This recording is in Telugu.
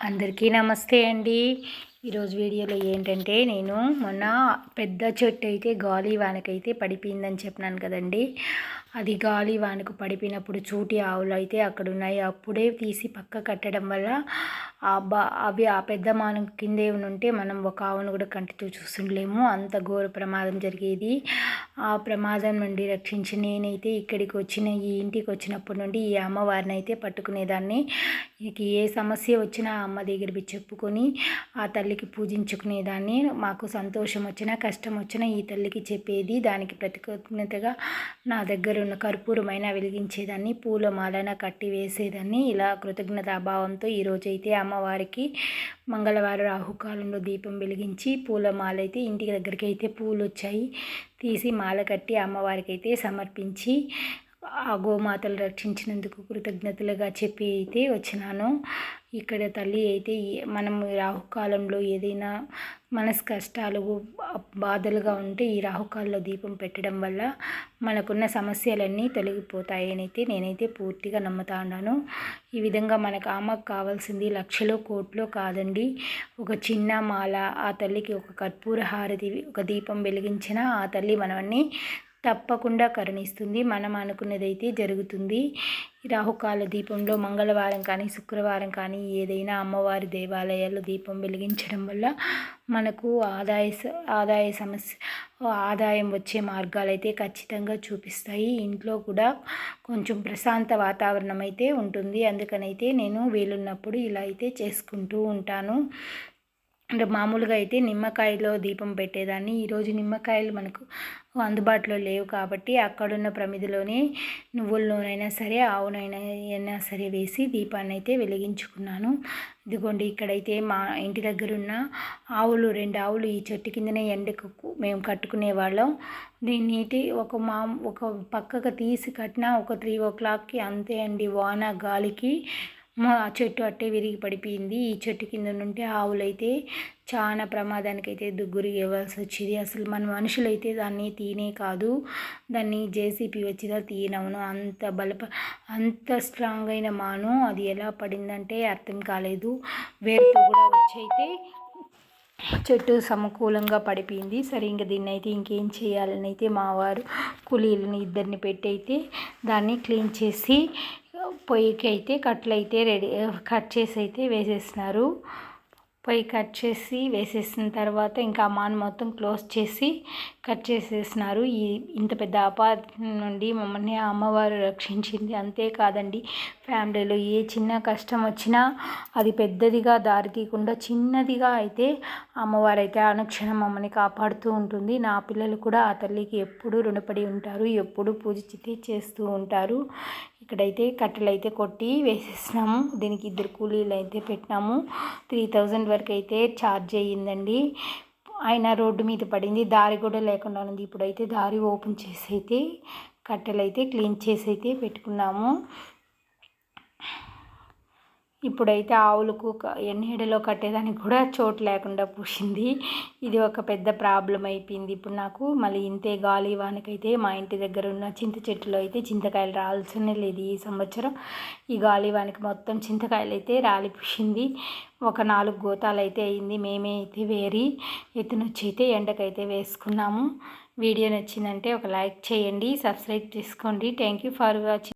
అందరికీ నమస్తే అండి. ఈరోజు వీడియోలో ఏంటంటే నేను మొన్న పెద్ద చెట్టు అయితే గాలి వానకైతే పడిపోయిందని చెప్పినాను కదండి. అది గాలి వానకు పడిపోయినప్పుడు చూటి ఆవులు అయితే అక్కడ ఉన్నాయి. అప్పుడే తీసి పక్క కట్టడం వల్ల అవి ఆ పెద్ద మానం కిందే ఉంటే మనం ఒక ఆవును కూడా కంటితో చూస్తుండలేము. అంత ఘోర ప్రమాదం జరిగేది. ఆ ప్రమాదం నుండి రక్షించి నేనైతే ఈ ఇంటికి వచ్చినప్పటి నుండి ఈ అమ్మవారిని అయితే పట్టుకునేదాన్ని. ఏ సమస్య వచ్చినా అమ్మ దగ్గర చెప్పుకొని ఆ తల్లికి పూజించుకునేదాన్ని. మాకు సంతోషం వచ్చినా కష్టం వచ్చినా ఈ తల్లికి చెప్పేది. దానికి ప్రతికృతజ్ఞతగా నా దగ్గర ఉన్న కర్పూరమైన వెలిగించేదాన్ని, పూల మాలన కట్టి వేసేదాన్ని. ఇలా కృతజ్ఞతాభావంతో ఈరోజైతే అమ్మవారికి మంగళవారం రాహుకాలంలో దీపం వెలిగించి పూల మాల అయితే ఇంటికి దగ్గరికి అయితే పూలు వచ్చాయి, తీసి మాల కట్టి అమ్మవారికి అయితే సమర్పించి ఆ గోమాతలు రక్షించినందుకు కృతజ్ఞతలుగా చెప్పి అయితే వచ్చినాను. ఇక్కడ తల్లి అయితే మనం రాహుకాలంలో ఏదైనా మనసు కష్టాలు బాధలుగా ఉంటే ఈ రాహుకాలంలో దీపం పెట్టడం వల్ల మనకున్న సమస్యలన్నీ తొలగిపోతాయని అయితే నేనైతే పూర్తిగా నమ్ముతా ఉన్నాను. ఈ విధంగా మనకు ఆమెకు కావాల్సింది లక్షలో కోట్లో కాదండి. ఒక చిన్న మాల, ఆ తల్లికి ఒక కర్పూర హారతి, ఒక దీపం వెలిగించిన ఆ తల్లి మనల్ని తప్పకుండా కరుణిస్తుంది. మనం అనుకున్నదైతే జరుగుతుంది. రాహుకాల దీపంలో మంగళవారం కానీ శుక్రవారం కానీ ఏదైనా అమ్మవారి దేవాలయాల్లో దీపం వెలిగించడం వల్ల మనకు ఆదాయం వచ్చే మార్గాలు అయితే ఖచ్చితంగా చూపిస్తాయి. ఇంట్లో కూడా కొంచెం ప్రశాంత వాతావరణం అయితే ఉంటుంది. అందుకనైతే నేను వీలున్నప్పుడు ఇలా అయితే చేసుకుంటూ ఉంటాను. అంటే మామూలుగా అయితే నిమ్మకాయలో దీపం పెట్టేదాన్ని. ఈరోజు నిమ్మకాయలు మనకు అందుబాటులో లేవు కాబట్టి అక్కడున్న ప్రమిదిలోనే నువ్వుల నూనె సరే ఆవునైనా సరే వేసి దీపాన్ని అయితే వెలిగించుకున్నాను. ఇదిగోండి, ఇక్కడైతే మా ఇంటి దగ్గర ఉన్న ఆవులు 2 ఆవులు ఈ చెట్టు కిందనే ఎండకు మేము కట్టుకునేవాళ్ళం. దీన్ని ఒక పక్కకు తీసి కట్టినా ఒక 3 o'clockకి అంతే అండి, వాన గాలికి మా చెట్టు అట్టే విరిగి పడిపోయింది. ఈ చెట్టు కింద నుండి ఆవులైతే చాలా ప్రమాదానికి అయితే గురి ఇవ్వాల్సి వచ్చేది. అసలు మన మనుషులైతే దాన్ని తీనే కాదు, దాన్ని జేసీపీ వచ్చినా తీయనవును. అంత స్ట్రాంగ్ అయిన మాను అది ఎలా పడిందంటే అర్థం కాలేదు. వేరుతో కూడా వచ్చి అయితే చెట్టు సమకూలంగా పడిపోయింది. సరే, ఇంకా దీన్ని అయితే ఇంకేం చేయాలని అయితే మా వారు కూలీలని 2 పెట్టి అయితే దాన్ని క్లీన్ చేసి పొయ్యికి అయితే కట్లు అయితే కట్ చేసి అయితే వేసేసినారు. పొయ్యి కట్ చేసి వేసేసిన తర్వాత ఇంకా మాను మొత్తం క్లోజ్ చేసి కట్ చేసేసినారు. ఇంత పెద్ద ఆపద నుండి మమ్మల్ని అమ్మవారు రక్షించింది. అంతేకాదండి, ఫ్యామిలీలో ఏ చిన్న కష్టం వచ్చినా అది పెద్దదిగా దారి తీయకుండా చిన్నదిగా అయితే అమ్మవారు అయితే అనుక్షణం మమ్మల్ని కాపాడుతూ ఉంటుంది. నా పిల్లలు కూడా ఆ తల్లికి ఎప్పుడూ రుణపడి ఉంటారు, ఎప్పుడూ పూజ చేస్తూ ఉంటారు. ఇక్కడైతే కట్టెలు అయితే కొట్టి వేసేసినాము. దీనికి 2 కూలీలు అయితే పెట్టినాము. 3000 వరకు అయితే ఛార్జ్ అయ్యిందండి. అయినా రోడ్డు మీద పడింది, దారి కూడా లేకుండా ఉంది. ఇప్పుడైతే దారి ఓపెన్ చేసి అయితే కట్టెలు అయితే క్లీన్ చేసి అయితే పెట్టుకున్నాము. ఇప్పుడైతే ఆవులకు నీడలో కట్టేదానికి కూడా చోటు లేకుండా పూసింది. ఇది ఒక పెద్ద ప్రాబ్లం అయిపోయింది ఇప్పుడు నాకు. మళ్ళీ ఇంతే గాలి వానకైతే మా ఇంటి దగ్గర ఉన్న చింత చెట్టులో అయితే చింతకాయలు రాల్సనే లేదు ఈ సంవత్సరం. ఈ గాలి వానకి మొత్తం చింతకాయలు అయితే రాలి పూసింది. ఒక 4 గోతాలు అయితే అయింది. మేమే అయితే వేరి ఎత్తునొచ్చి అయితే ఎండకైతే వేసుకున్నాము. వీడియో నచ్చిందంటే ఒక లైక్ చేయండి, సబ్స్క్రైబ్ చేసుకోండి. Thank you for watching.